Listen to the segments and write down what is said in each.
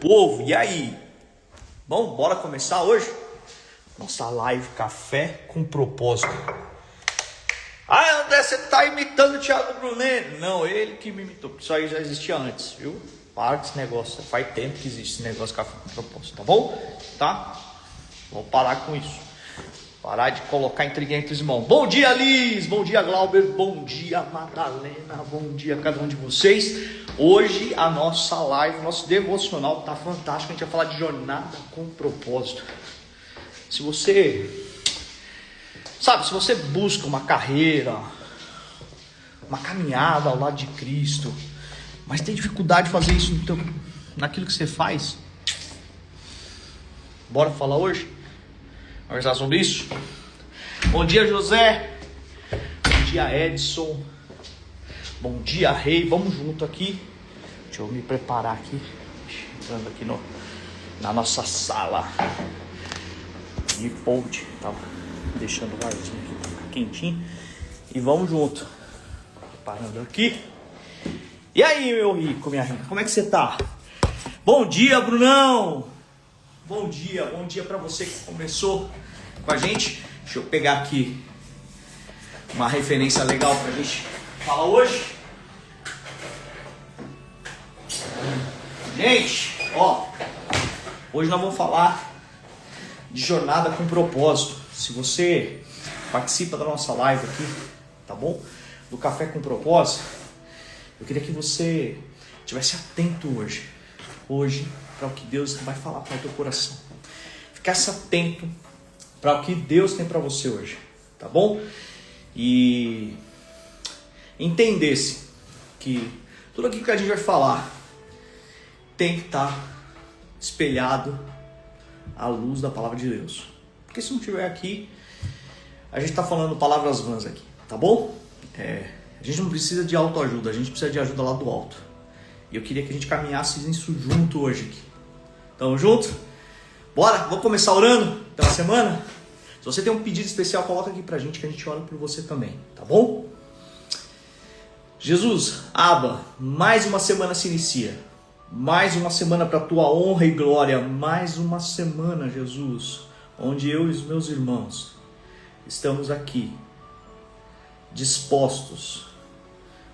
povo, e aí? Bom, bora começar hoje? Nossa live Café com Propósito. Ah, André, você tá imitando o Thiago Brunet? Não, ele que me imitou, porque isso aí já existia antes, viu? Para com esse negócio, faz tempo que existe esse negócio Café com Propósito, tá bom? Tá? Vou parar com isso. Parar de colocar intriga entre os irmãos. Bom dia, Liz. Bom dia, Glauber. Bom dia, Madalena. Bom dia a cada um de vocês. Hoje a nossa live, nosso devocional tá fantástico. A gente vai falar de jornada com propósito. Se você busca uma carreira, uma caminhada ao lado de Cristo, mas tem dificuldade de fazer isso naquilo que você faz, bora falar hoje? Vamos conversar sobre isso? Bom dia, José. Bom dia, Edson. Bom dia, Rei. Vamos junto aqui. Deixa eu me preparar aqui. Entrando aqui na nossa sala de pod. Tava deixando o arzinho aqui pra ficar quentinho. E vamos junto. Preparando aqui. E aí, meu rico, minha rica, como é que você tá? Bom dia, Brunão. Bom dia para você que começou com a gente. Deixa eu pegar aqui uma referência legal pra gente falar hoje. Gente, hoje nós vamos falar de jornada com propósito. Se você participa da nossa live aqui, tá bom? Do Café com Propósito, eu queria que você estivesse atento hoje para o que Deus vai falar para o teu coração. Ficasse atento para o que Deus tem para você hoje, tá bom? E entendesse que tudo aquilo que a gente vai falar tem que estar espelhado à luz da palavra de Deus. Porque se não estiver aqui, a gente está falando palavras vãs aqui, tá bom? A gente não precisa de autoajuda, a gente precisa de ajuda lá do alto. E eu queria que a gente caminhasse isso junto hoje aqui. Tamo junto? Bora? Vamos começar orando pela semana? Se você tem um pedido especial, coloca aqui pra gente que a gente ora por você também, tá bom? Jesus, Abba, mais uma semana se inicia. Mais uma semana para tua honra e glória. Mais uma semana, Jesus, onde eu e os meus irmãos estamos aqui, dispostos,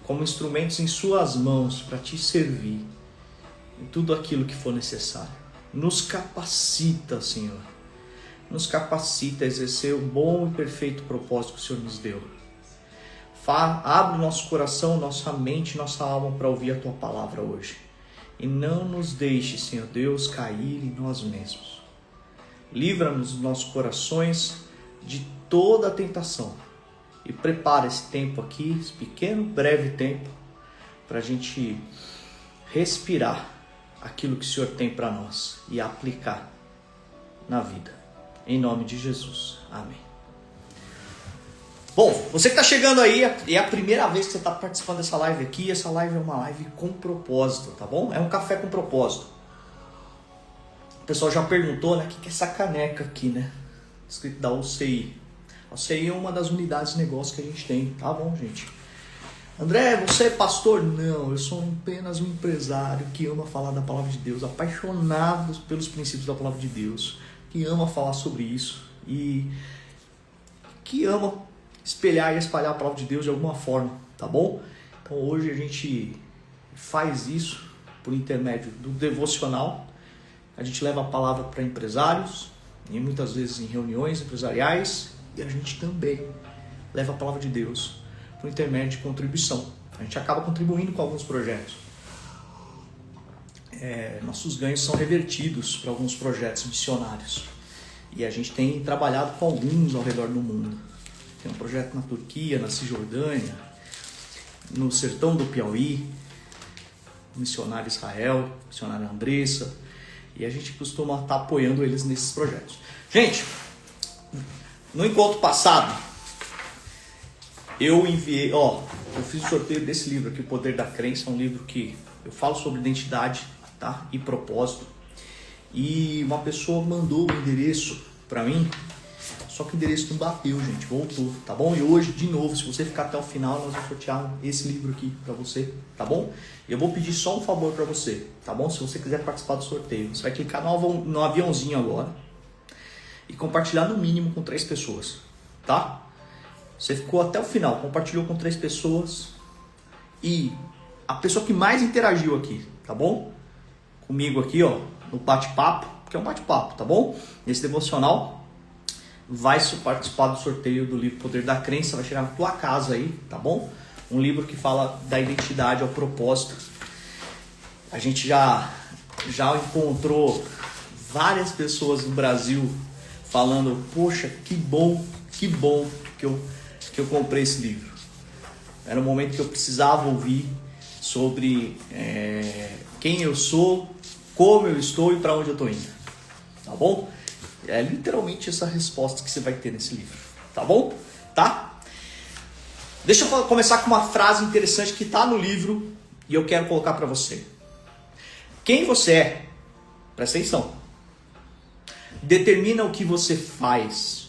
como instrumentos em suas mãos para te servir em tudo aquilo que for necessário. Nos capacita, Senhor. Nos capacita a exercer o bom e perfeito propósito que o Senhor nos deu. Abre o nosso coração, nossa mente, nossa alma para ouvir a Tua palavra hoje. E não nos deixe, Senhor Deus, cair em nós mesmos. Livra-nos dos nossos corações de toda a tentação. E prepara esse tempo aqui, esse pequeno, breve tempo, para a gente respirar aquilo que o Senhor tem para nós e aplicar na vida. Em nome de Jesus. Amém. Bom, você que está chegando aí, é a primeira vez que você está participando dessa live aqui. Essa live é uma live com propósito, tá bom? É um café com propósito. O pessoal já perguntou, né? O que é essa caneca aqui, né? Escrito da UCI. A UCI é uma das unidades de negócio que a gente tem, tá bom, gente? André, você é pastor? Não, eu sou apenas um empresário que ama falar da palavra de Deus, apaixonado pelos princípios da palavra de Deus, que ama falar sobre isso e que ama espelhar e espalhar a palavra de Deus de alguma forma, tá bom? Então hoje a gente faz isso por intermédio do devocional. A gente leva a palavra para empresários e muitas vezes em reuniões empresariais, e a gente também leva a palavra de Deus por intermédio de contribuição. A gente acaba contribuindo com alguns projetos. Nossos ganhos são revertidos para alguns projetos missionários. E a gente tem trabalhado com alguns ao redor do mundo. Tem um projeto na Turquia, na Cisjordânia, no sertão do Piauí, missionário Israel, missionária Andressa. E a gente costuma estar apoiando eles nesses projetos. Gente, no encontro passado, eu enviei, eu fiz o sorteio desse livro aqui, O Poder da Crença, um livro que eu falo sobre identidade, tá? E propósito. E uma pessoa mandou o endereço para mim Só que o endereço não bateu, gente. Voltou, tá bom? E hoje, de novo, se você ficar até o final, nós vamos sortear esse livro aqui pra você, tá bom? E eu vou pedir só um favor pra você, tá bom? Se você quiser participar do sorteio, você vai clicar no aviãozinho agora e compartilhar no mínimo com 3 pessoas, tá? Você ficou até o final, compartilhou com 3 pessoas e a pessoa que mais interagiu aqui, tá bom? Comigo aqui, ó, no bate-papo, que é um bate-papo, tá bom? Nesse devocional, vai participar do sorteio do livro Poder da Crença, vai chegar na tua casa aí, tá bom? Um livro que fala da identidade ao propósito. A gente já encontrou várias pessoas no Brasil falando, poxa, que bom que eu comprei esse livro. Era um momento que eu precisava ouvir sobre quem eu sou, como eu estou e para onde eu estou indo, tá bom? É literalmente essa resposta que você vai ter nesse livro, tá bom? Tá? Deixa eu começar com uma frase interessante que está no livro e eu quero colocar para você. Quem você é, presta atenção, determina o que você faz.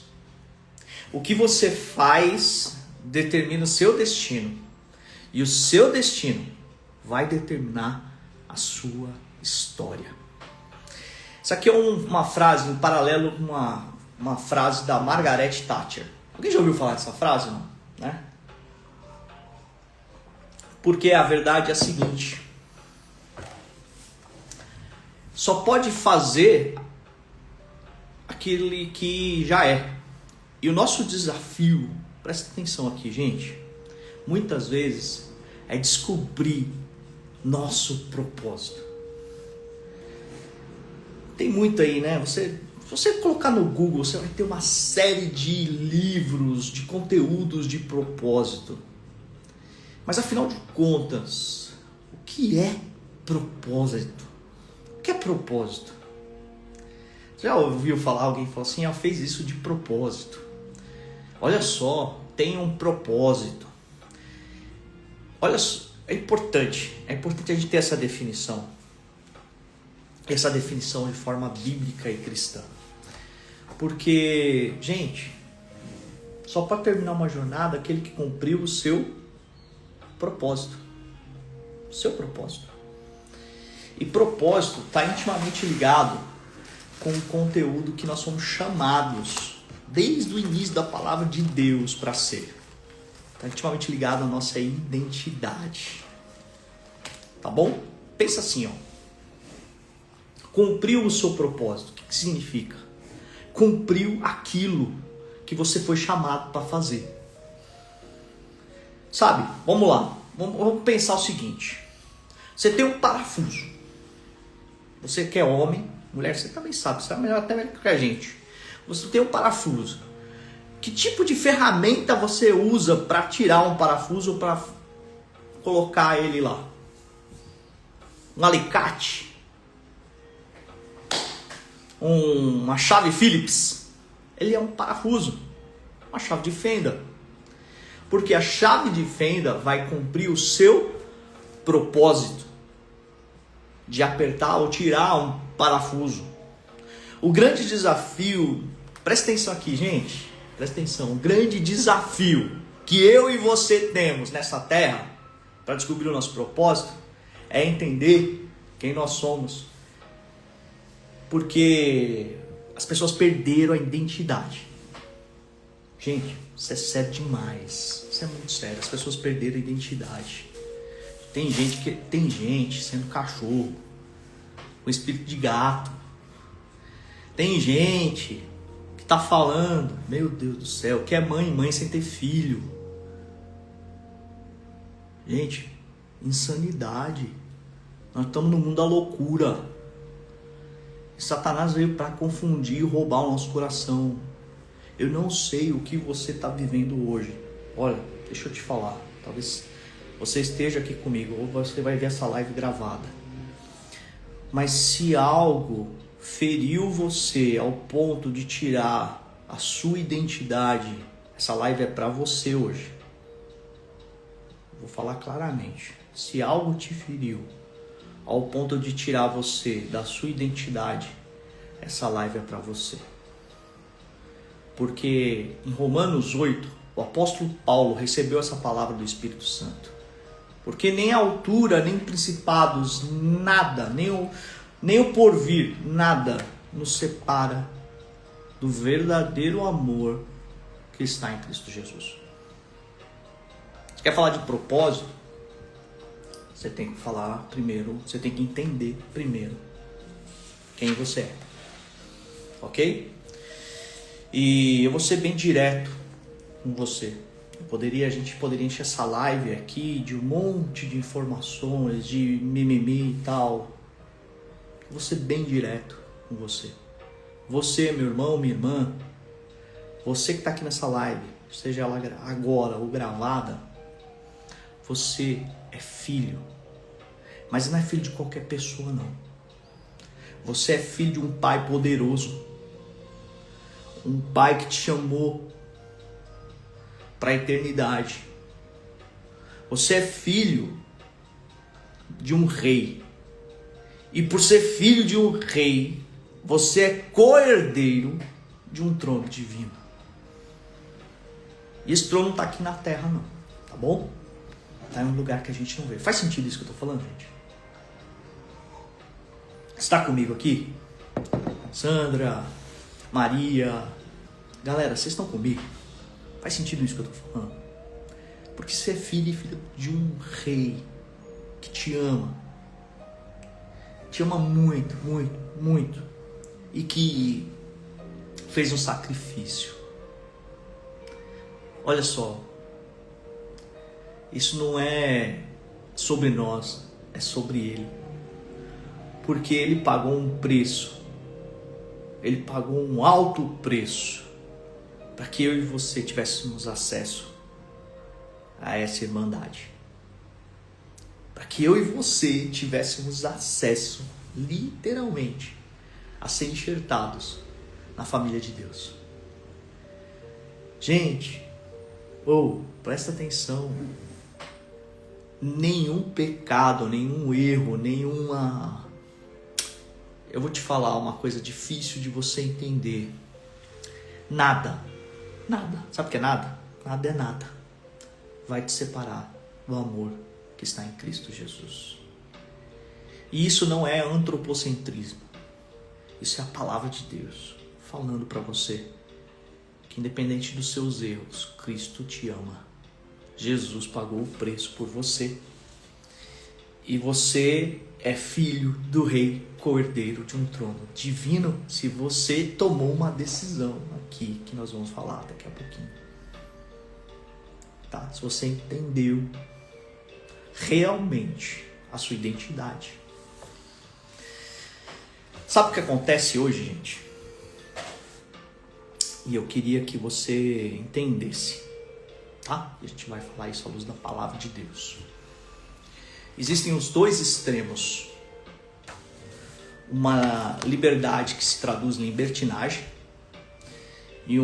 O que você faz determina o seu destino. E o seu destino vai determinar a sua história. Isso aqui é uma frase, um paralelo com uma frase da Margaret Thatcher. Alguém já ouviu falar dessa frase? Não? Né? Porque a verdade é a seguinte: só pode fazer aquele que já é. E o nosso desafio, presta atenção aqui, gente, muitas vezes é descobrir nosso propósito. Tem muito aí, né? Se você colocar no Google, você vai ter uma série de livros, de conteúdos de propósito. Mas afinal de contas, o que é propósito? O que é propósito? Você já ouviu falar, alguém falou assim, fez isso de propósito. Olha só, tem um propósito. Olha só, é importante a gente ter essa definição. Essa definição de forma bíblica e cristã. Porque, gente, só pode terminar uma jornada aquele que cumpriu o seu propósito. O seu propósito. E propósito está intimamente ligado com o conteúdo que nós somos chamados desde o início da palavra de Deus para ser. Está intimamente ligado à nossa identidade. Tá bom? Pensa assim, ó. Cumpriu o seu propósito. O que significa? Cumpriu aquilo que você foi chamado para fazer. Sabe? Vamos lá. Vamos pensar o seguinte. Você tem um parafuso. Você que é homem, mulher, você também sabe. Você é melhor até melhor que a gente. Você tem um parafuso. Que tipo de ferramenta você usa para tirar um parafuso ou para colocar ele lá? Um alicate? Uma chave Phillips? Ele é um parafuso. Uma chave de fenda. Porque a chave de fenda vai cumprir o seu propósito de apertar ou tirar um parafuso. O grande desafio, presta atenção aqui, gente, presta atenção, o grande desafio que eu e você temos nessa terra para descobrir o nosso propósito é entender quem nós somos. Porque as pessoas perderam a identidade. Gente, isso é sério demais. Isso é muito sério. As pessoas perderam a identidade. Tem gente sendo cachorro, com espírito de gato. Tem gente que tá falando, meu Deus do céu, que é mãe sem ter filho. Gente, insanidade. Nós estamos no mundo da loucura. Satanás veio para confundir e roubar o nosso coração. Eu não sei o que você está vivendo hoje. Olha, deixa eu te falar. Talvez você esteja aqui comigo ou você vai ver essa live gravada. Mas se algo feriu você ao ponto de tirar a sua identidade, essa live é para você hoje. Vou falar claramente. Se algo te feriu ao ponto de tirar você da sua identidade, essa live é para você. Porque em Romanos 8, o apóstolo Paulo recebeu essa palavra do Espírito Santo. Porque nem a altura, nem principados, nada, nem o porvir, nada nos separa do verdadeiro amor que está em Cristo Jesus. Você quer falar de propósito? Você tem que falar primeiro, você tem que entender primeiro quem você é. Ok? E eu vou ser bem direto com você. A gente poderia encher essa live aqui de um monte de informações, de mimimi e tal. Eu vou ser bem direto com você. Você, meu irmão, minha irmã, você que está aqui nessa live, seja ela agora ou gravada, você é filho. Mas não é filho de qualquer pessoa, não. Você é filho de um pai poderoso. Um pai que te chamou para a eternidade. Você é filho de um rei. E por ser filho de um rei, você é co-herdeiro de um trono divino. E esse trono não está aqui na terra, não. Tá bom? Está em um lugar que a gente não vê. Faz sentido isso que eu estou falando, gente? Está comigo aqui? Sandra, Maria, galera, vocês estão comigo? Faz sentido isso que eu estou falando? Porque você é filho e filha de um rei que te ama. Te ama muito, muito, muito. E que fez um sacrifício. Olha só. Isso não é sobre nós, é sobre Ele. Porque Ele pagou um preço. Ele pagou um alto preço para que eu e você tivéssemos acesso a essa irmandade. Para que eu e você tivéssemos acesso, literalmente, a ser enxertados na família de Deus. Gente, presta atenção. Nenhum pecado, nenhum erro, nenhuma... Eu vou te falar uma coisa difícil de você entender. Nada. Sabe o que é nada? Nada é nada. Vai te separar do amor que está em Cristo Jesus. E isso não é antropocentrismo. Isso é a palavra de Deus falando para você que independente dos seus erros, Cristo te ama. Jesus pagou o preço por você. E você é filho do rei, co-herdeiro de um trono divino, se você tomou uma decisão aqui, que nós vamos falar daqui a pouquinho. Tá? Se você entendeu realmente a sua identidade. Sabe o que acontece hoje, gente? E eu queria que você entendesse, tá? A gente vai falar isso à luz da palavra de Deus. Existem os dois extremos. Uma liberdade que se traduz em libertinagem e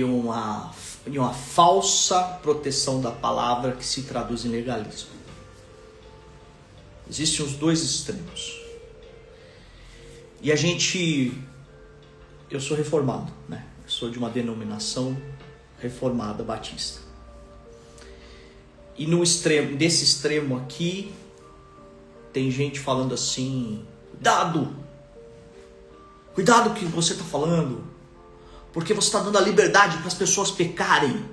uma falsa proteção da palavra que se traduz em legalismo. Existem os dois extremos. E eu sou reformado, né? Eu sou de uma denominação reformada batista. E desse extremo aqui, tem gente falando assim, cuidado que você está falando, porque você está dando a liberdade para as pessoas pecarem.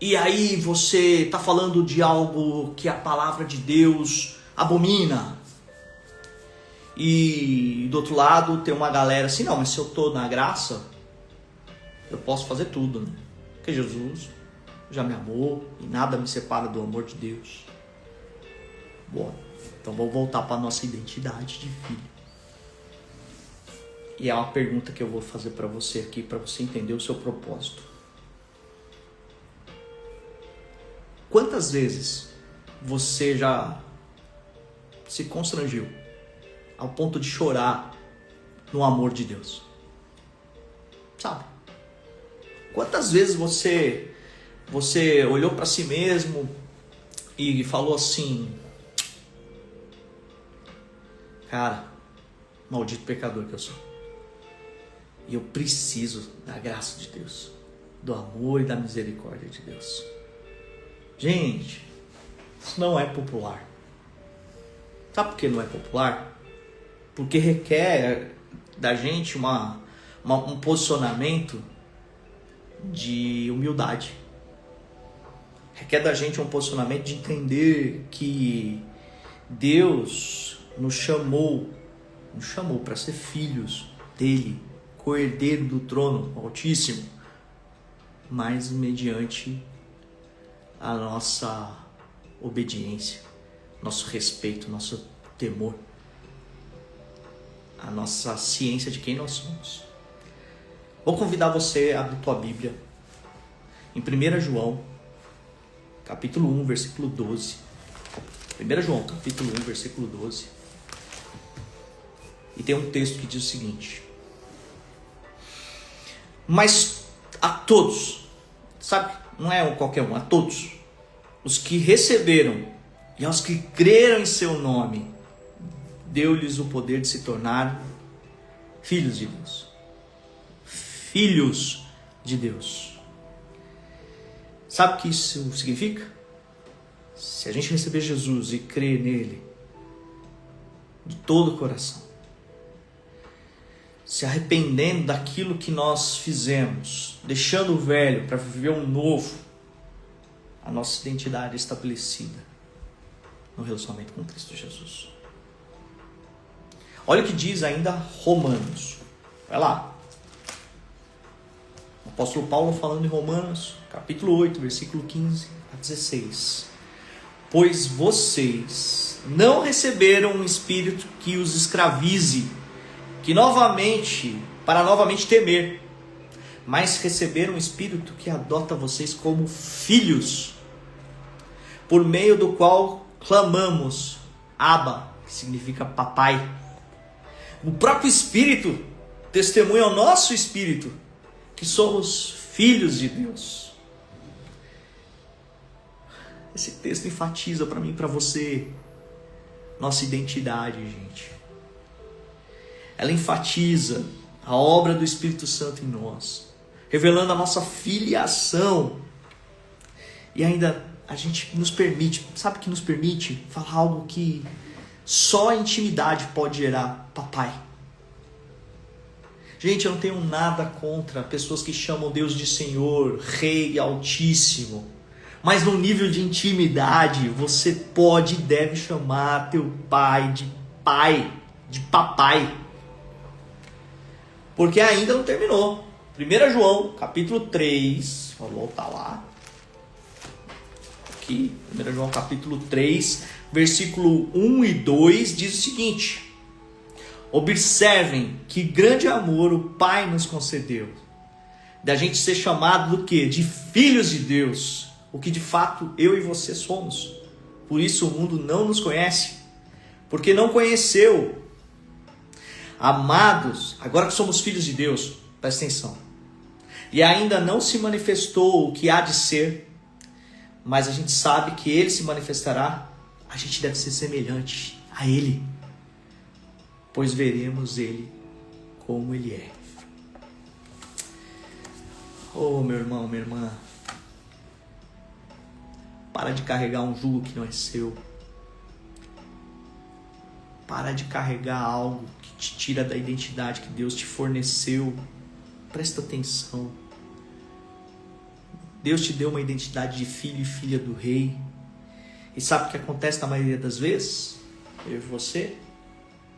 E aí você está falando de algo que a palavra de Deus abomina. E do outro lado tem uma galera assim, não, mas se eu estou na graça, eu posso fazer tudo, né? Porque Jesus já me amou e nada me separa do amor de Deus. Bom, então vou voltar para a nossa identidade de filho. E é uma pergunta que eu vou fazer para você aqui, para você entender o seu propósito. Quantas vezes você já se constrangiu ao ponto de chorar no amor de Deus? Sabe? Quantas vezes você olhou para si mesmo e falou assim, cara, maldito pecador que eu sou. E eu preciso da graça de Deus, do amor e da misericórdia de Deus. Gente, isso não é popular. Sabe por que não é popular? Porque requer da gente um posicionamento de humildade. Requer da gente um posicionamento de entender que Deus nos chamou para ser filhos dele, co-herdeiro do trono Altíssimo, mas mediante a nossa obediência, nosso respeito, nosso temor, a nossa ciência de quem nós somos. Vou convidar você a abrir tua Bíblia em 1 João, capítulo 1, versículo 12. 1 João, capítulo 1, versículo 12. E tem um texto que diz o seguinte: mas a todos, sabe, não é qualquer um, a todos, os que receberam e aos que creram em seu nome, deu-lhes o poder de se tornar filhos de Deus. Filhos de Deus. Sabe o que isso significa? Se a gente receber Jesus e crer nele de todo o coração, se arrependendo daquilo que nós fizemos, deixando o velho para viver um novo, a nossa identidade é estabelecida no relacionamento com Cristo Jesus. Olha o que diz ainda Romanos. Vai lá. O apóstolo Paulo falando em Romanos, capítulo 8, versículo 15 a 16. Pois vocês não receberam um espírito que os escravize, para novamente temer, mas receberam um espírito que adota vocês como filhos, por meio do qual clamamos, Abba, que significa papai. O próprio Espírito testemunha ao nosso espírito que somos filhos de Deus. Esse texto enfatiza para mim e para você nossa identidade, gente. Ela enfatiza a obra do Espírito Santo em nós, revelando a nossa filiação. E ainda a gente nos permite, sabe o que nos permite? Falar algo que só a intimidade pode gerar: papai. Gente, eu não tenho nada contra pessoas que chamam Deus de Senhor, Rei Altíssimo. Mas no nível de intimidade, você pode e deve chamar teu pai, de papai. Porque ainda não terminou. 1 João, capítulo 3, vou voltar lá. Aqui, 1 João, capítulo 3, versículo 1 e 2, diz o seguinte: observem que grande amor o Pai nos concedeu, da gente ser chamado do quê? De filhos de Deus, o que de fato eu e você somos. Por isso o mundo não nos conhece, porque não conheceu. Amados, agora que somos filhos de Deus, presta atenção, e ainda não se manifestou o que há de ser, mas a gente sabe que Ele se manifestará. A gente deve ser semelhante a Ele, pois veremos Ele como Ele é. Oh, meu irmão, minha irmã, para de carregar um jugo que não é seu. Para de carregar algo que te tira da identidade que Deus te forneceu. Presta atenção. Deus te deu uma identidade de filho e filha do rei. E sabe o que acontece na maioria das vezes? Eu e você,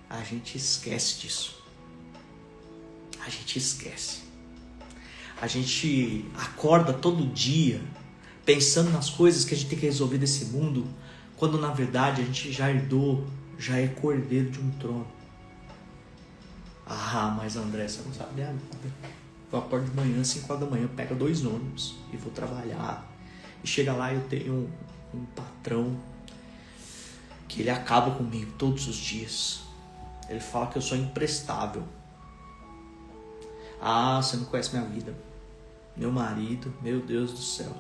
a gente esquece disso. A gente esquece. A gente acorda todo dia pensando nas coisas que a gente tem que resolver desse mundo, quando na verdade a gente já herdou, já é cordeiro de um trono. Ah, mas André, você não sabe nada. Eu acordo de manhã, 5 horas da manhã, pego 2 ônibus e vou trabalhar. E chega lá e eu tenho um patrão que ele acaba comigo todos os dias. Ele fala que eu sou imprestável. Ah, você não conhece minha vida. Meu marido, meu Deus do céu.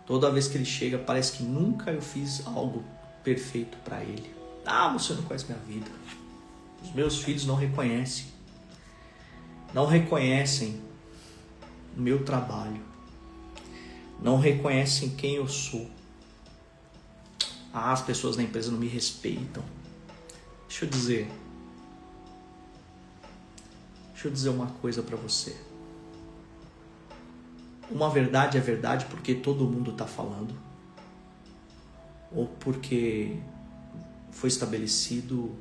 Toda vez que ele chega, parece que nunca eu fiz algo perfeito para ele. Ah, você não conhece minha vida. Os meus filhos não reconhecem. não reconhecem o meu trabalho, não reconhecem quem eu sou. As pessoas na empresa não me respeitam. Deixa eu dizer uma coisa para você. Uma verdade é verdade porque todo mundo está falando, ou porque foi estabelecido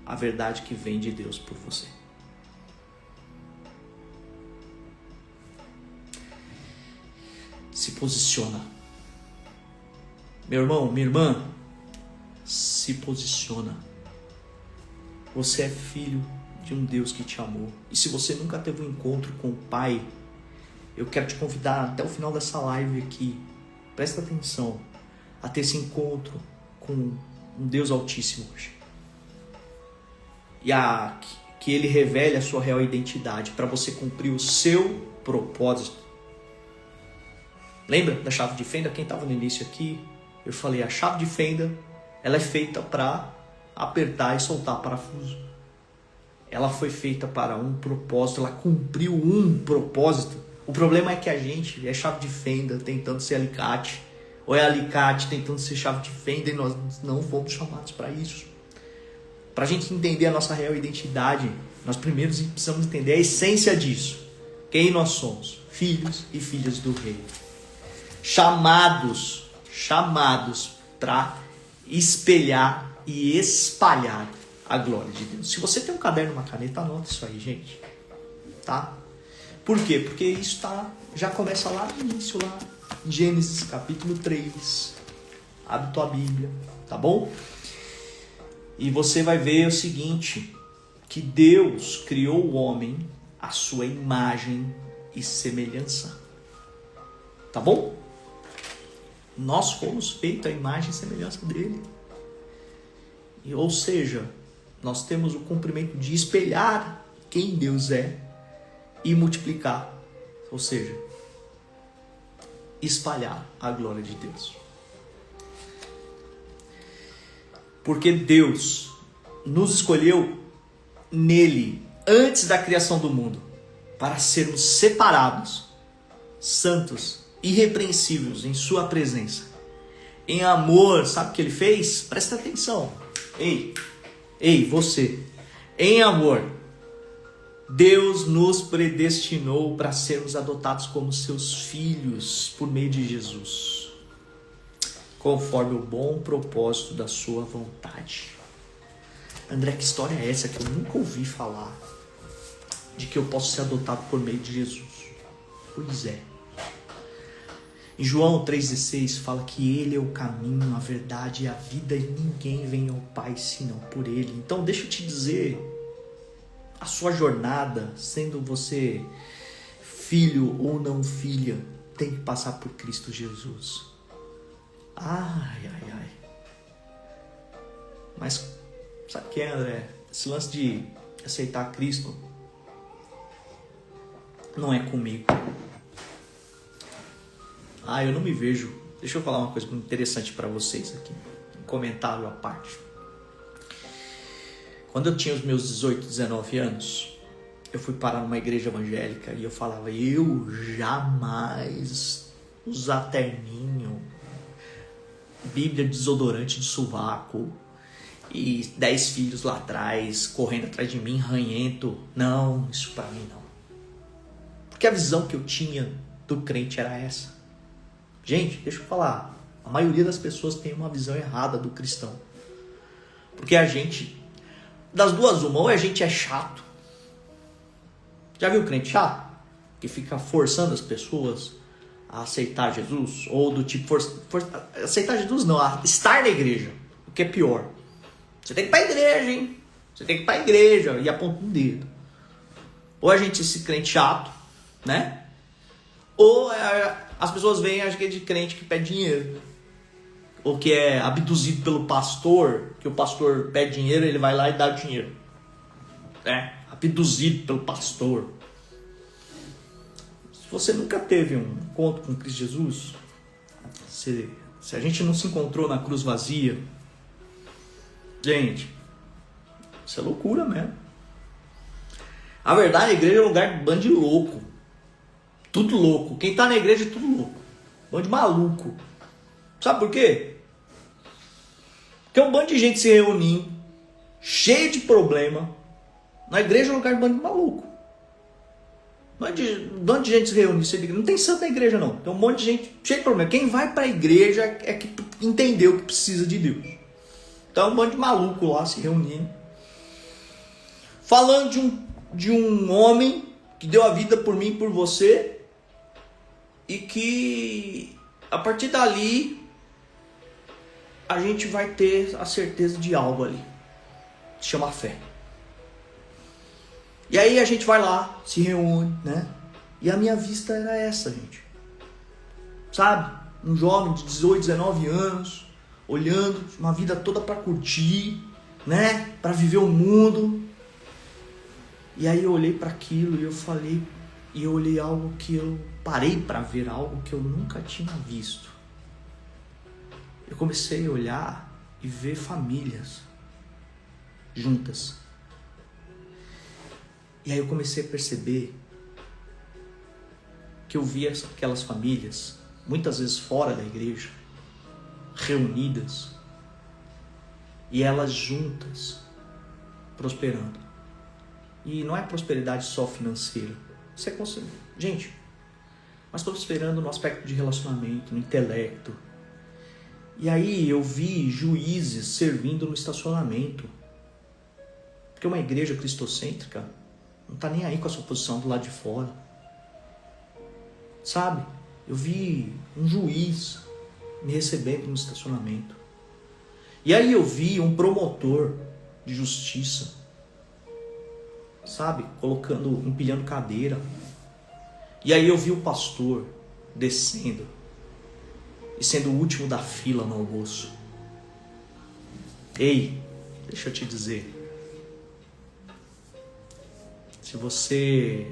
a verdade que vem de Deus por você. Se posiciona. Meu irmão, minha irmã, se posiciona. Você é filho de um Deus que te amou. E se você nunca teve um encontro com o Pai, eu quero te convidar até o final dessa live aqui. Presta atenção a ter esse encontro com um Deus Altíssimo hoje. E que Ele revele a sua real identidade para você cumprir o seu propósito. Lembra da chave de fenda? Quem estava no início aqui, eu falei, a chave de fenda, ela é feita para apertar e soltar parafuso. Ela foi feita para um propósito, ela cumpriu um propósito. O problema é que a gente é chave de fenda tentando ser alicate, ou é alicate tentando ser chave de fenda, e nós não fomos chamados para isso. Para a gente entender a nossa real identidade, nós primeiro precisamos entender a essência disso. Quem nós somos? Filhos e filhas do Rei. Chamados para espelhar e espalhar a glória de Deus. Se você tem um caderno e uma caneta, anota isso aí, gente. Tá? Por quê? Porque isso já começa lá no início, lá em Gênesis capítulo 3. Abre tua Bíblia, tá bom? E você vai ver o seguinte, que Deus criou o homem à sua imagem e semelhança. Tá bom? Nós fomos feitos à imagem e semelhança dele. Ou seja, nós temos o cumprimento de espelhar quem Deus é e multiplicar. Ou seja, espalhar a glória de Deus. Porque Deus nos escolheu nele, antes da criação do mundo, para sermos separados, santos, irrepreensíveis em sua presença. Em amor, sabe o que ele fez? Presta atenção. Ei, você. Em amor, Deus nos predestinou para sermos adotados como seus filhos por meio de Jesus, conforme o bom propósito da sua vontade. André, que história é essa que eu nunca ouvi falar? De que eu posso ser adotado por meio de Jesus. Pois é. Em João 3,16 fala que Ele é o caminho, a verdade e a vida, e ninguém vem ao Pai senão por Ele. Então deixa eu te dizer, a sua jornada, sendo você filho ou não filha, tem que passar por Cristo Jesus. Ai. Mas sabe o que é, André? Esse lance de aceitar Cristo não é comigo. Eu não me vejo. Deixa eu falar uma coisa interessante para vocês aqui. Um comentário à parte. Quando eu tinha os meus 18, 19 anos, eu fui parar numa igreja evangélica e eu falava, eu jamais usar terninho, Bíblia, desodorante de sovaco e 10 filhos lá atrás, correndo atrás de mim, ranhento. Não, isso para mim não. Porque a visão que eu tinha do crente era essa. Gente, deixa eu falar, a maioria das pessoas tem uma visão errada do cristão. Porque a gente, das duas uma, ou a gente é chato. Já viu crente chato? Que fica forçando as pessoas a aceitar Jesus? Ou do tipo, aceitar Jesus não, a estar na igreja. O que é pior. Você tem que ir pra igreja, hein? Você tem que ir pra igreja e aponta um dedo. Ou a gente esse crente chato, né? Ou as pessoas veem, acho que é de crente que pede dinheiro. Ou que é abduzido pelo pastor, que o pastor pede dinheiro, ele vai lá e dá o dinheiro. Abduzido pelo pastor. Se você nunca teve um encontro com Cristo Jesus, se a gente não se encontrou na cruz vazia, gente, isso é loucura mesmo. A verdade, a igreja é um lugar de bando de louco. Tudo louco. Quem tá na igreja é tudo louco. Bando de maluco. Sabe por quê? Porque um bando de gente se reunindo, cheio de problema. Na igreja é um lugar de bando de maluco. Um bando de gente se reunindo. Não tem santo na igreja, não. Tem um monte de gente cheio de problema. Quem vai pra igreja é que entendeu que precisa de Deus. Então, um bando de maluco lá se reunindo. Falando de um homem que deu a vida por mim e por você. E que, a partir dali, a gente vai ter a certeza de algo ali. Se chama fé. E aí a gente vai lá, se reúne, né? E a minha vista era essa, gente. Sabe? Um jovem de 18, 19 anos, olhando, uma vida toda para curtir, né? Para viver o mundo. E aí eu olhei para aquilo e eu falei, e eu olhei algo que eu parei para ver, algo que eu nunca tinha visto. Eu comecei a olhar e ver famílias juntas. E aí eu comecei a perceber que eu via aquelas famílias, muitas vezes fora da igreja, reunidas, e elas juntas, prosperando. E não é prosperidade só financeira. Isso é gente, mas prosperando no aspecto de relacionamento, no intelecto. E aí eu vi juízes servindo no estacionamento. Porque uma igreja cristocêntrica não está nem aí com a sua posição do lado de fora. Sabe? Eu vi um juiz me recebendo no estacionamento. E aí eu vi um promotor de justiça, sabe? Empilhando cadeira. E aí eu vi o pastor descendo e sendo o último da fila no almoço. Ei, deixa eu te dizer. Se você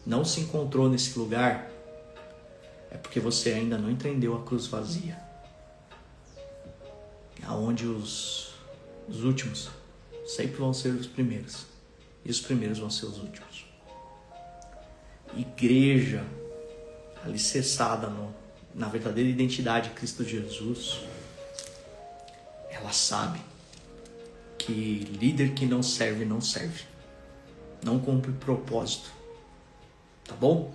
não se encontrou nesse lugar, é porque você ainda não entendeu a cruz vazia. Aonde os últimos sempre vão ser os primeiros. E os primeiros vão ser os últimos. Igreja alicerçada na verdadeira identidade de Cristo Jesus, ela sabe que líder que não serve, não cumpre propósito, tá bom?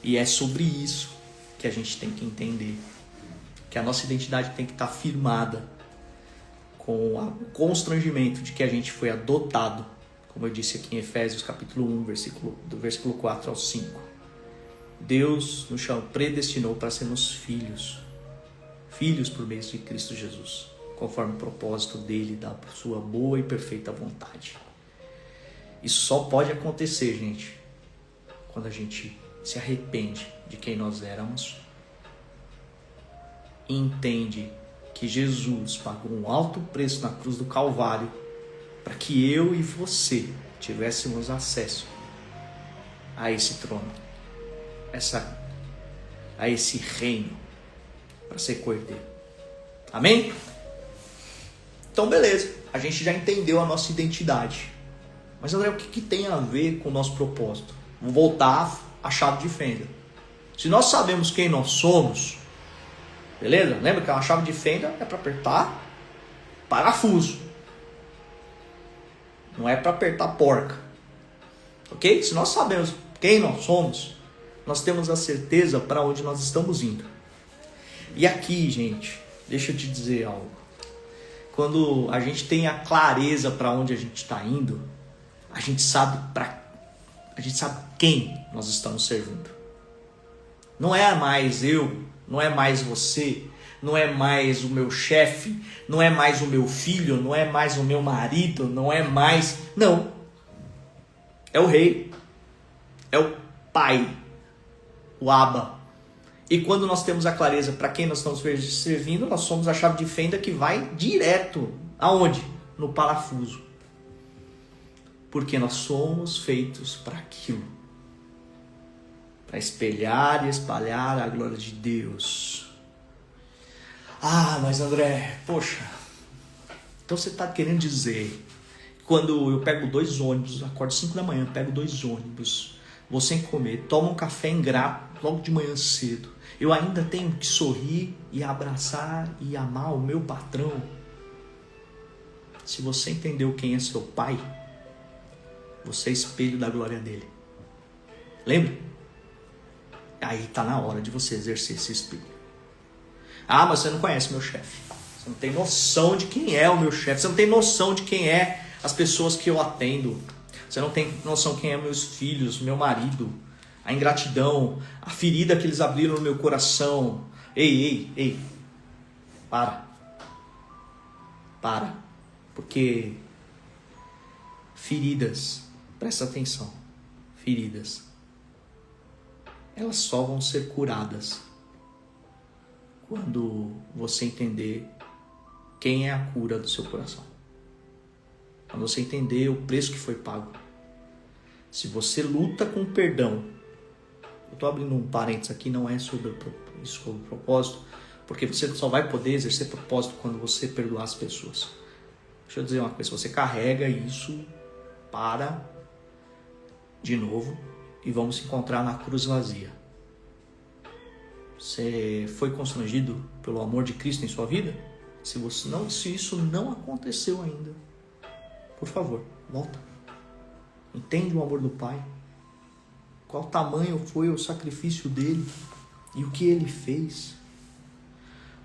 E é sobre isso que a gente tem que entender, que a nossa identidade tem que estar firmada com o constrangimento de que a gente foi adotado, como eu disse aqui em Efésios capítulo 1, do versículo 4 ao 5. Deus nos predestinou para sermos filhos por meio de Cristo Jesus, conforme o propósito dele, da sua boa e perfeita vontade. Isso só pode acontecer, gente, quando a gente se arrepende de quem nós éramos e entende que Jesus pagou um alto preço na cruz do Calvário para que eu e você tivéssemos acesso a esse trono, a esse reino, para ser cordeiro. Amém? Então beleza, a gente já entendeu a nossa identidade. Mas André, o que tem a ver com o nosso propósito? Vamos voltar à chave de fenda. Se nós sabemos quem nós somos, beleza? Lembra que uma chave de fenda é para apertar parafuso. Não é para apertar porca. Ok? Se nós sabemos quem nós somos, nós temos a certeza para onde nós estamos indo. E aqui, gente, deixa eu te dizer algo. Quando a gente tem a clareza para onde a gente está indo, a gente sabe quem nós estamos servindo. Não é mais eu, não é mais você, não é mais o meu chefe, não é mais o meu filho, não é mais o meu marido, não é mais... Não. É o rei. É o pai. O Abba. E quando nós temos a clareza para quem nós estamos servindo, nós somos a chave de fenda que vai direto. Aonde? No parafuso. Porque nós somos feitos para aquilo. Para espelhar e espalhar a glória de Deus. Ah, mas André, poxa, então você está querendo dizer quando eu pego 2 ônibus, acordo 5 da manhã, pego 2 ônibus, vou sem comer, tomo um café ingrato logo de manhã cedo, eu ainda tenho que sorrir e abraçar e amar o meu patrão. Se você entendeu quem é seu pai, você é espelho da glória dele. Lembra? Aí está na hora de você exercer esse espelho. Ah, mas você não conhece meu chefe. Você não tem noção de quem é o meu chefe. Você não tem noção de quem é as pessoas que eu atendo. Você não tem noção de quem é meus filhos, meu marido. A ingratidão, a ferida que eles abriram no meu coração. Ei. Para. Porque feridas, presta atenção, feridas, elas só vão ser curadas quando você entender quem é a cura do seu coração. Quando você entender o preço que foi pago. Se você luta com perdão, eu estou abrindo um parênteses aqui, não é sobre o propósito, porque você só vai poder exercer propósito quando você perdoar as pessoas. Deixa eu dizer uma coisa, você carrega isso de novo e vamos se encontrar na cruz vazia. Você foi constrangido pelo amor de Cristo em sua vida? Se isso não aconteceu ainda, por favor, volta. Entende o amor do Pai. Qual tamanho foi o sacrifício dele e o que ele fez.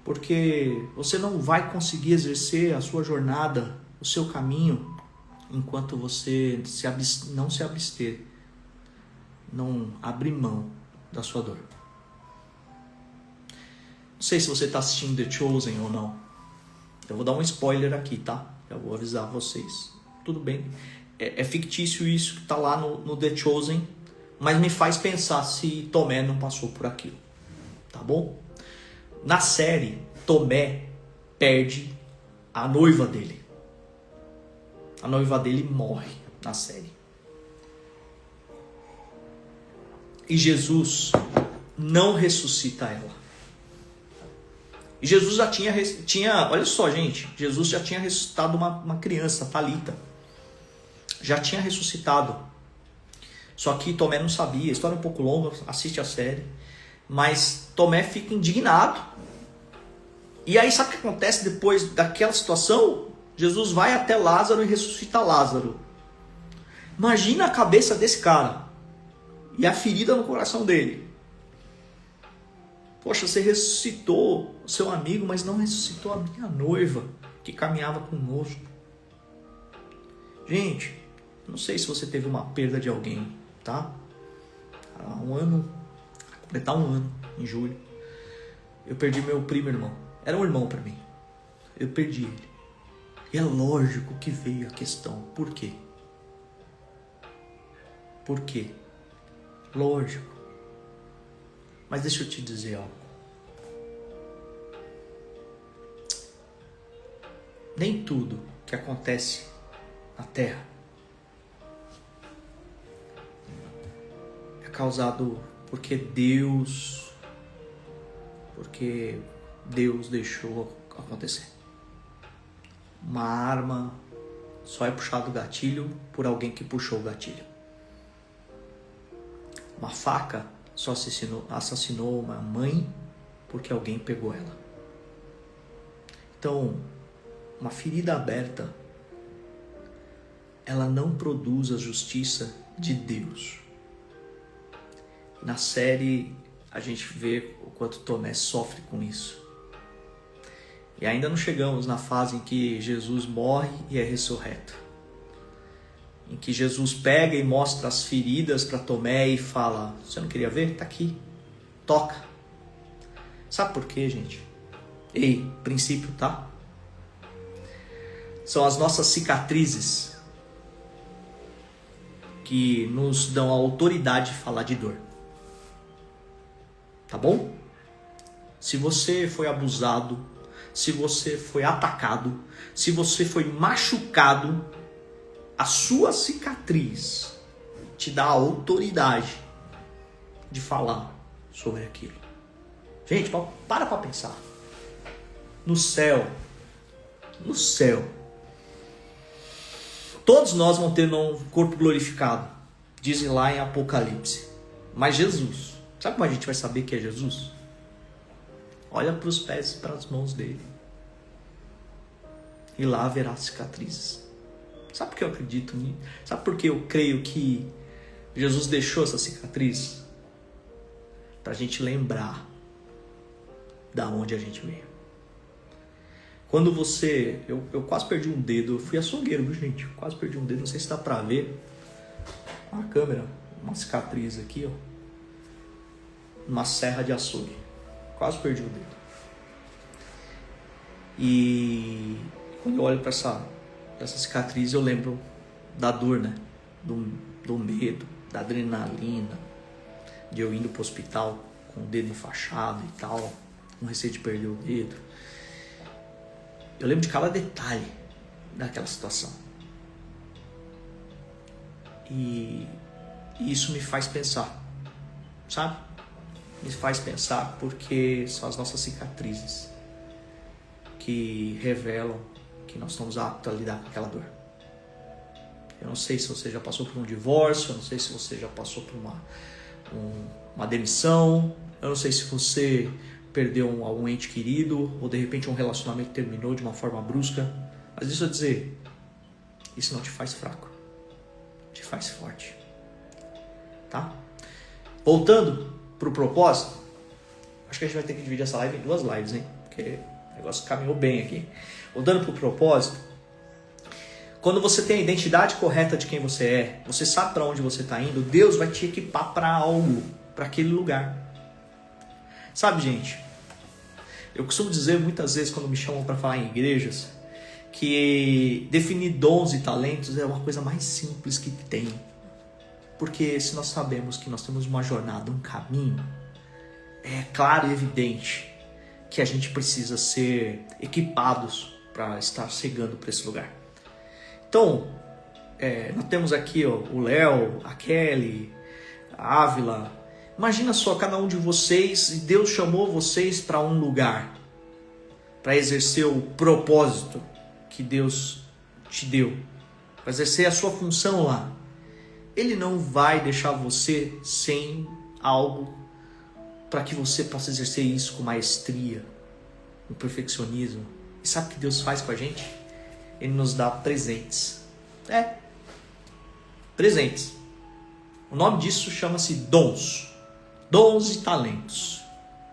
Porque você não vai conseguir exercer a sua jornada, o seu caminho, enquanto você não se abster, não abrir mão da sua dor. Não sei se você está assistindo The Chosen ou não. Eu vou dar um spoiler aqui, tá? Eu vou avisar vocês. Tudo bem. É fictício isso que está lá no The Chosen, mas me faz pensar se Tomé não passou por aquilo. Tá bom? Na série, Tomé perde a noiva dele. A noiva dele morre na série. E Jesus não ressuscita ela. E Jesus já tinha, olha só, gente, Jesus já tinha ressuscitado uma criança, Talita. Já tinha ressuscitado. Só que Tomé não sabia. A história é um pouco longa, assiste a série. Mas Tomé fica indignado. E aí sabe o que acontece depois daquela situação? Jesus vai até Lázaro e ressuscita Lázaro. Imagina a cabeça desse cara. E a ferida no coração dele. Poxa, você ressuscitou o seu amigo, mas não ressuscitou a minha noiva, que caminhava conosco. Gente, não sei se você teve uma perda de alguém, tá? Há um ano, vai completar um ano, em julho. Eu perdi meu primo irmão. Era um irmão para mim. Eu perdi ele. E é lógico que veio a questão. Por quê? Por quê? Lógico. Mas deixa eu te dizer algo. Nem tudo que acontece na Terra é causado porque Deus deixou acontecer. Uma arma só é puxado o gatilho por alguém que puxou o gatilho. Uma faca só assassinou uma mãe porque alguém pegou ela. Então, uma ferida aberta, ela não produz a justiça de Deus. Na série, a gente vê o quanto Tomé sofre com isso. E ainda não chegamos na fase em que Jesus morre e é ressurreto. Em que Jesus pega e mostra as feridas para Tomé e fala: você não queria ver? Tá aqui. Toca. Sabe por quê, gente? Ei, princípio, tá? São as nossas cicatrizes que nos dão a autoridade de falar de dor. Tá bom? Se você foi abusado, se você foi atacado, se você foi machucado, a sua cicatriz te dá a autoridade de falar sobre aquilo. Gente, para pensar. No céu, Todos nós vamos ter um corpo glorificado, dizem lá em Apocalipse. Mas Jesus, sabe como a gente vai saber que é Jesus? Olha para os pés e para as mãos dele. E lá haverá cicatrizes. Sabe por que eu acredito nisso? Sabe por que eu creio que Jesus deixou essa cicatriz? Para a gente lembrar da onde a gente veio. Quando você... Eu quase perdi um dedo. Eu fui açougueiro, viu, gente? Quase perdi um dedo. Não sei se dá pra ver. Na câmera. Uma cicatriz aqui, ó. Uma serra de açougue. Quase perdi o dedo. E quando eu olho pra essa cicatriz, eu lembro da dor, né? Do medo, da adrenalina. De eu indo pro hospital com o dedo enfaixado e tal. Com receio de perder o dedo. Eu lembro de cada detalhe daquela situação. E isso me faz pensar, sabe? Me faz pensar porque são as nossas cicatrizes que revelam que nós estamos aptos a lidar com aquela dor. Eu não sei se você já passou por um divórcio, eu não sei se você já passou por uma demissão, eu não sei se você perdeu algum ente querido, ou de repente um relacionamento terminou de uma forma brusca. Mas deixa eu dizer, isso não te faz fraco, te faz forte, tá? Voltando pro propósito, acho que a gente vai ter que dividir essa live em 2 lives, hein? Porque o negócio caminhou bem aqui. Voltando pro propósito, quando você tem a identidade correta de quem você é, você sabe para onde você está indo, Deus vai te equipar para algo, para aquele lugar. Sabe, gente, eu costumo dizer muitas vezes quando me chamam para falar em igrejas que definir dons e talentos é uma coisa mais simples que tem. Porque se nós sabemos que nós temos uma jornada, um caminho, é claro e evidente que a gente precisa ser equipados para estar chegando para esse lugar. Então, nós temos aqui o Léo, a Kelly, a Ávila. Imagina só, cada um de vocês, e Deus chamou vocês para um lugar, para exercer o propósito que Deus te deu, para exercer a sua função lá. Ele não vai deixar você sem algo para que você possa exercer isso com maestria, com perfeccionismo. E sabe o que Deus faz com a gente? Ele nos dá presentes. Presentes. O nome disso chama-se dons. Dons e talentos.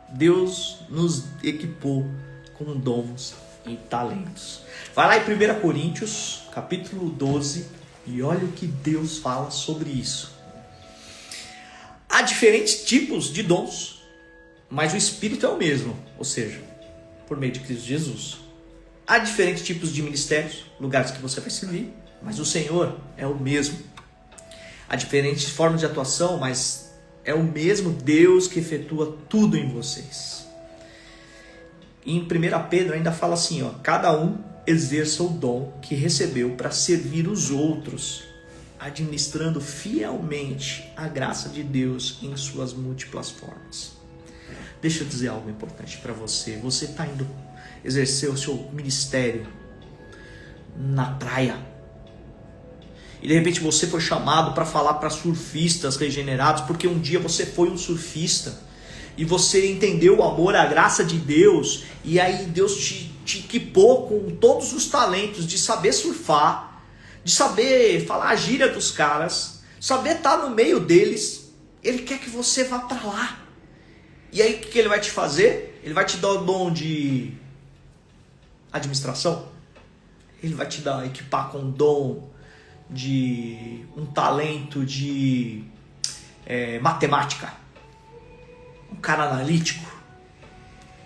Deus nos equipou com dons e talentos. Vai lá em 1 Coríntios, capítulo 12, e olha o que Deus fala sobre isso. Há diferentes tipos de dons, mas o Espírito é o mesmo, ou seja, por meio de Cristo Jesus. Há diferentes tipos de ministérios, lugares que você vai servir, mas o Senhor é o mesmo. Há diferentes formas de atuação, mas é o mesmo Deus que efetua tudo em vocês. E em 1 Pedro ainda fala assim, cada um exerça o dom que recebeu para servir os outros, administrando fielmente a graça de Deus em suas múltiplas formas. Deixa eu dizer algo importante para você. Você está indo exercer o seu ministério na praia. E de repente você foi chamado para falar para surfistas regenerados, porque um dia você foi um surfista e você entendeu o amor, a graça de Deus, e aí Deus te equipou com todos os talentos de saber surfar, de saber falar a gíria dos caras, saber estar no meio deles. Ele quer que você vá para lá. E aí o que ele vai te fazer? Ele vai te dar o dom de administração. Ele vai te equipar com um dom de um talento de matemática, um cara analítico.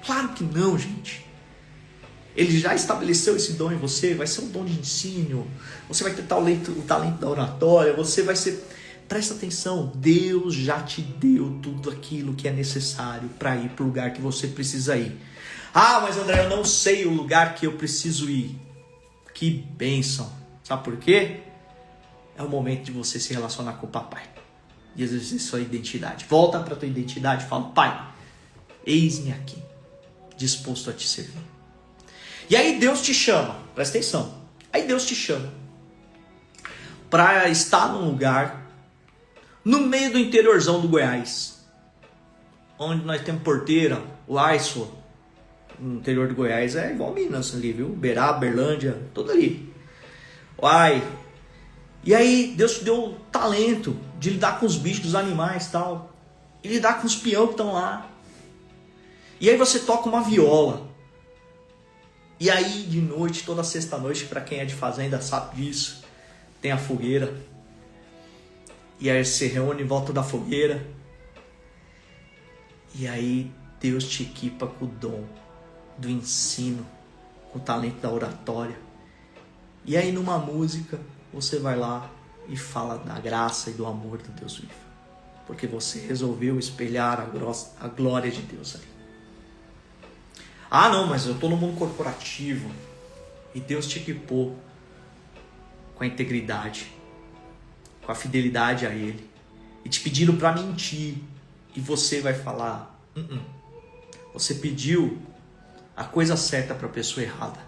Claro que não, gente. Ele já estabeleceu esse dom em você. Vai ser um dom de ensino, você vai ter o talento da oratória, você vai ser... Presta atenção, Deus já te deu tudo aquilo que é necessário para ir para o lugar que você precisa ir. Ah, mas André, eu não sei o lugar que eu preciso ir. Que bênção. Sabe por quê? É o momento de você se relacionar com o papai e exercer sua identidade. Volta para a tua identidade e fala: Pai, eis-me aqui, disposto a te servir. E aí Deus te chama, presta atenção. Aí Deus te chama para estar num lugar no meio do interiorzão do Goiás, onde nós temos Porteira, Laiço, no interior do Goiás é igual Minas ali, viu? Beraba, Berlândia, tudo ali. Uai. E aí Deus te deu o talento de lidar com os bichos, os animais e tal. E lidar com os peão que estão lá. E aí você toca uma viola. E aí de noite, toda sexta-noite, para quem é de fazenda sabe disso, tem a fogueira. E aí você reúne em volta da fogueira. E aí Deus te equipa com o dom do ensino, com o talento da oratória. E aí numa música você vai lá e fala da graça e do amor do Deus vivo. Porque você resolveu espelhar a glória de Deus ali. Ah não, mas eu estou no mundo corporativo. E Deus te equipou com a integridade, com a fidelidade a Ele. E te pediram para mentir. E você vai falar, você pediu a coisa certa para a pessoa errada.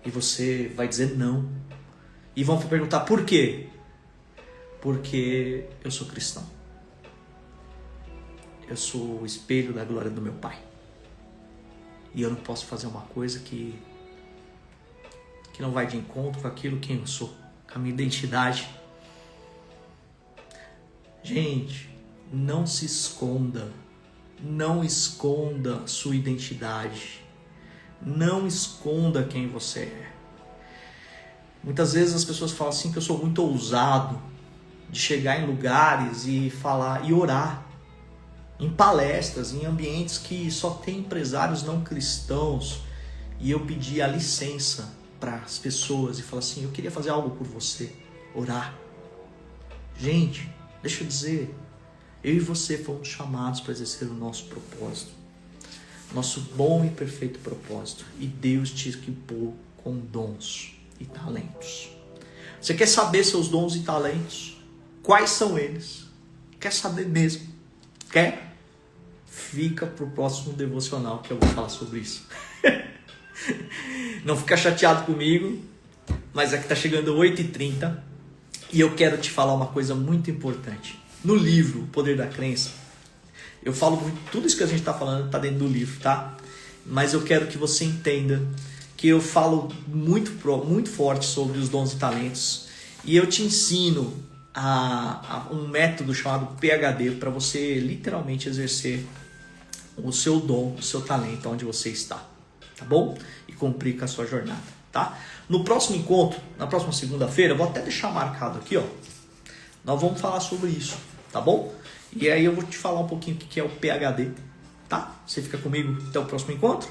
E você vai dizer não. E vão perguntar por quê? Porque eu sou cristão. Eu sou o espelho da glória do meu Pai. E eu não posso fazer uma coisa que não vai de encontro com aquilo quem eu sou, com a minha identidade. Gente, não se esconda. Não esconda sua identidade. Não esconda quem você é. Muitas vezes as pessoas falam assim que eu sou muito ousado de chegar em lugares e falar e orar em palestras, em ambientes que só tem empresários não cristãos, e eu pedi a licença para as pessoas e falar assim, eu queria fazer algo por você, orar. Gente, deixa eu dizer, eu e você fomos chamados para exercer o nosso propósito, nosso bom e perfeito propósito, e Deus te equipou com dons e talentos. Você quer saber seus dons e talentos? Quais são eles? Quer saber mesmo? Quer? Fica pro próximo devocional que eu vou falar sobre isso. Não fica chateado comigo, mas aqui tá chegando 8h30 e eu quero te falar uma coisa muito importante. No livro O Poder da Crença, eu falo muito, tudo isso que a gente está falando está dentro do livro, tá? Mas eu quero que você entenda que eu falo muito forte sobre os dons e talentos, e eu te ensino um método chamado PHD para você literalmente exercer o seu dom, o seu talento onde você está, tá bom? E cumprir com a sua jornada, tá? No próximo encontro, na próxima segunda-feira, eu vou até deixar marcado aqui, ó. Nós vamos falar sobre isso, tá bom? E aí eu vou te falar um pouquinho o que é o PHD, tá? Você fica comigo até o próximo encontro?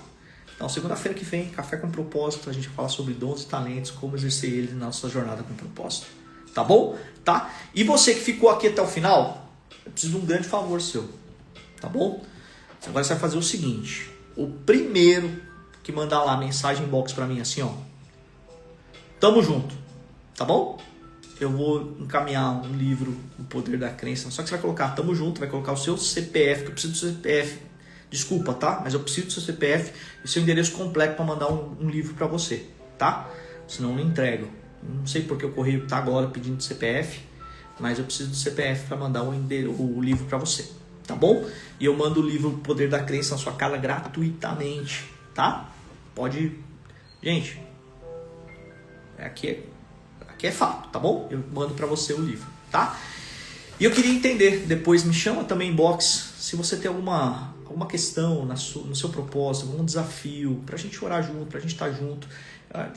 Então, segunda-feira que vem, Café com Propósito, a gente fala sobre dons e talentos, como exercer eles na nossa jornada com propósito. Tá bom? Tá? E você que ficou aqui até o final, eu preciso de um grande favor seu. Tá bom? Agora você vai fazer o seguinte. O primeiro que mandar lá a mensagem inbox pra mim assim, ó. Tamo junto. Tá bom? Eu vou encaminhar um livro, O Poder da Crença. Só que você vai colocar tamo junto, vai colocar o seu CPF, que eu preciso do seu CPF. Desculpa, tá? Mas eu preciso do seu CPF e seu endereço completo para mandar um livro para você, tá? Senão eu não entrego. Não sei porque o correio tá agora pedindo CPF, mas eu preciso do CPF para mandar o livro para você, tá bom? E eu mando o livro O Poder da Crença na sua casa gratuitamente, tá? Pode... Gente, aqui é fato, tá bom? Eu mando para você o livro, tá? E eu queria entender, depois me chama também inbox, se você tem alguma questão no seu propósito, algum desafio, pra gente orar junto, pra gente estar junto.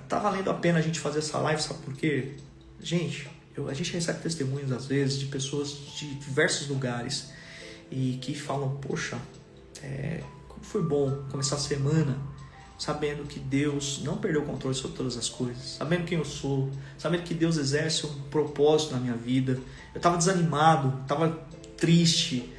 Tá valendo a pena a gente fazer essa live, sabe por quê? Gente, a gente recebe testemunhos às vezes de pessoas de diversos lugares e que falam, poxa, como foi bom começar a semana sabendo que Deus não perdeu o controle sobre todas as coisas, sabendo quem eu sou, sabendo que Deus exerce um propósito na minha vida. Eu estava desanimado, estava triste,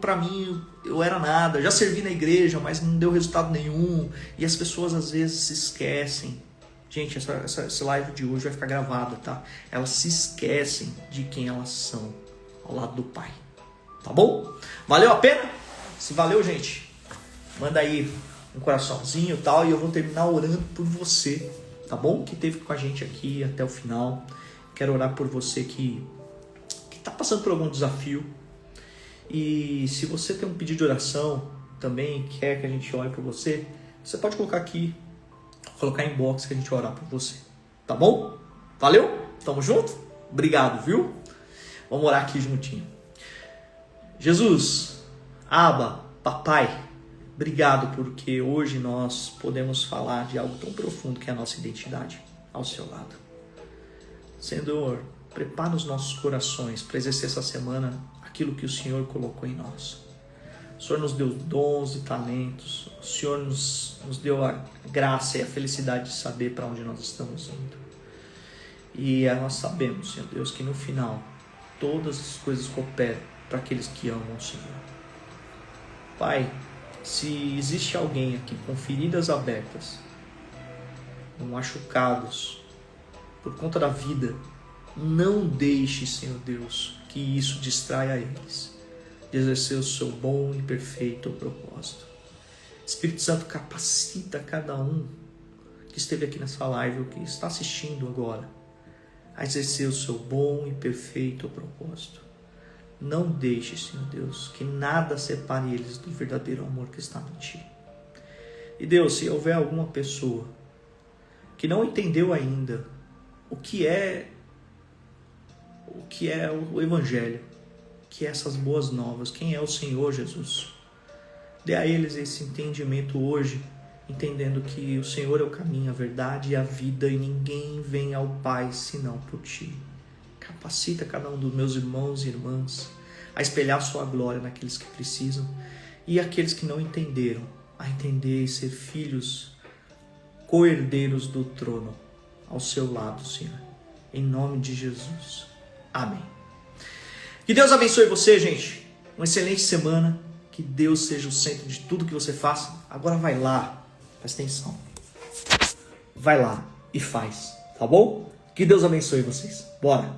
pra mim, eu era nada, já servi na igreja, mas não deu resultado nenhum, e as pessoas às vezes se esquecem. Gente, essa live de hoje vai ficar gravada, tá? Elas se esquecem de quem elas são ao lado do Pai, tá bom? Valeu a pena? Se valeu, gente, manda aí um coraçãozinho e tal, e eu vou terminar orando por você, tá bom? Que esteve com a gente aqui até o final. Quero orar por você que está passando por algum desafio. E se você tem um pedido de oração também, quer que a gente ore por você, você pode colocar aqui, colocar em box que a gente vai orar por você. Tá bom? Valeu? Tamo junto? Obrigado, viu? Vamos orar aqui juntinho. Jesus, Abba, Papai, obrigado porque hoje nós podemos falar de algo tão profundo que é a nossa identidade ao seu lado. Senhor, prepara os nossos corações para exercer essa semana aquilo que o Senhor colocou em nós. O Senhor nos deu dons e talentos. O Senhor nos deu a graça e a felicidade de saber para onde nós estamos indo. E nós sabemos, Senhor Deus, que no final todas as coisas cooperam para aqueles que amam o Senhor. Pai, se existe alguém aqui com feridas abertas, machucados por conta da vida, não deixe, Senhor Deus, que isso distraia eles de exercer o seu bom e perfeito propósito. Espírito Santo, capacita cada um que esteve aqui nessa live ou que está assistindo agora a exercer o seu bom e perfeito propósito. Não deixe, Senhor Deus, que nada separe eles do verdadeiro amor que está em Ti. E Deus, se houver alguma pessoa que não entendeu ainda o que é o Evangelho, que é essas boas novas, quem é o Senhor Jesus, dê a eles esse entendimento hoje, entendendo que o Senhor é o caminho, a verdade e a vida, e ninguém vem ao Pai senão por Ti. Capacita cada um dos meus irmãos e irmãs a espelhar sua glória naqueles que precisam, e aqueles que não entenderam, a entender e ser filhos, co-herdeiros do trono, ao seu lado, Senhor. Em nome de Jesus. Amém. Que Deus abençoe você, gente. Uma excelente semana. Que Deus seja o centro de tudo que você faça. Agora vai lá. Presta atenção. Vai lá e faz. Tá bom? Que Deus abençoe vocês. Bora.